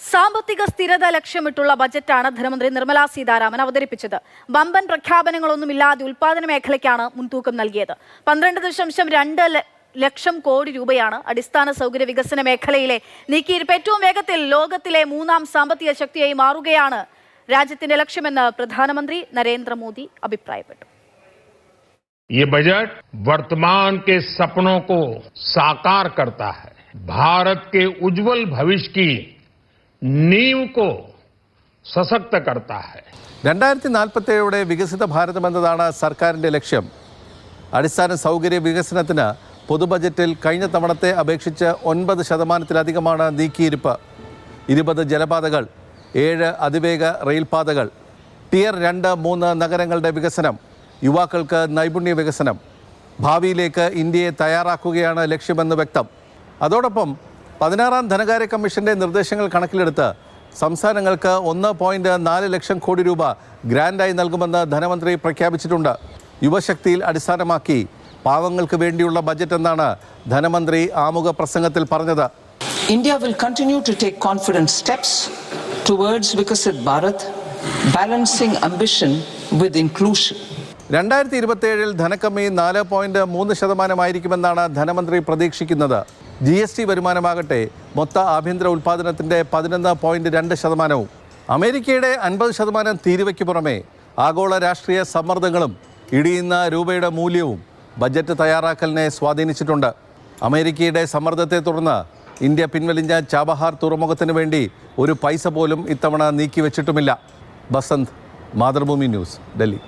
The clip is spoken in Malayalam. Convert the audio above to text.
സാമ്പത്തിക സ്ഥിരത ലക്ഷ്യമിട്ടുള്ള ബജറ്റാണ് ധനമന്ത്രി നിർമ്മലാ സീതാരാമൻ അവതരിപ്പിച്ചത്. വമ്പൻ പ്രഖ്യാപനങ്ങളൊന്നുമില്ലാതെ ഉൽപാദന മേഖലയ്ക്കാണ് മുൻതൂക്കം നൽകിയത്. 12.2 ലക്ഷം കോടി രൂപയാണ് അടിസ്ഥാന സൗകര്യ വികസന മേഖലയിലെ നീക്കിയിരിപ്പ്. ഏറ്റവും വേഗത്തിൽ ലോകത്തിലെ 3ാം സാമ്പത്തിക ശക്തിയായി മാറുകയാണ് രാജ്യത്തിന്റെ ലക്ഷ്യമെന്ന് പ്രധാനമന്ത്രി നരേന്ദ്രമോദി അഭിപ്രായപ്പെട്ടു. ये बजट वर्तमान के सपनों को साकार करता है, भारत के उज्जवल भविष्य की नींव को सशक्त करता है. 2047 വികസിത ഭാരതം എന്നതാണ് സർക്കാരിന്റെ ലക്ഷ്യം. അടിസ്ഥാന സൗകര്യ വികസനത്തിന് പൊതുബജറ്റിൽ കഴിഞ്ഞ തവണത്തെ അപേക്ഷിച്ച് 9% നീക്കിയിരിപ്പ്. 20 ജലപാതകൾ, 7 അതിവേഗ റെയിൽപാതകൾ, ടിയർ 2-3 നഗരങ്ങളുടെ വികസനം, യുവാക്കൾക്ക് നൈപുണ്യ വികസനം. ഭാവിയിലേക്ക് ഇന്ത്യയെ തയ്യാറാക്കുകയാണ് ലക്ഷ്യമെന്ന് വ്യക്തം. അതോടൊപ്പം 16ാം ധനകാര്യ കമ്മീഷന്റെ നിർദ്ദേശങ്ങൾ കണക്കിലെടുത്ത് സംസ്ഥാനങ്ങൾക്ക് 1.4 ലക്ഷം കോടി രൂപ ഗ്രാൻഡായി നൽകുമെന്ന് ധനമന്ത്രി പ്രഖ്യാപിച്ചിട്ടുണ്ട്. യുവശക്തിയിൽ അടിസ്ഥാനമാക്കി പാവങ്ങൾക്ക് വേണ്ടിയുള്ള ബജറ്റ് എന്നാണ് ധനമന്ത്രി ആമുഖ പ്രസംഗത്തിൽ പറഞ്ഞത്. India will continue to take confident steps towards Viksit Bharat, balancing ambition with inclusion. 2027 ധനക്കമ്മി 4.3% ധനമന്ത്രി പ്രതീക്ഷിക്കുന്നത്. GST വരുമാനമാകട്ടെ മൊത്ത ആഭ്യന്തര ഉൽപ്പാദനത്തിൻ്റെ 11.2%. അമേരിക്കയുടെ 50% തീരുവയ്ക്ക് പുറമെ ആഗോള രാഷ്ട്രീയ സമ്മർദ്ദങ്ങളും ഇടിയുന്ന രൂപയുടെ മൂല്യവും ബജറ്റ് തയ്യാറാക്കലിനെ സ്വാധീനിച്ചിട്ടുണ്ട്. അമേരിക്കയുടെ സമ്മർദ്ദത്തെ തുടർന്ന് ഇന്ത്യ പിൻവലിഞ്ഞ ചാബഹാർ തുറമുഖത്തിന് വേണ്ടി ഒരു പൈസ പോലും ഇത്തവണ നീക്കിവെച്ചിട്ടുമില്ല. ബസന്ത്, മാതൃഭൂമി ന്യൂസ്, ഡൽഹി.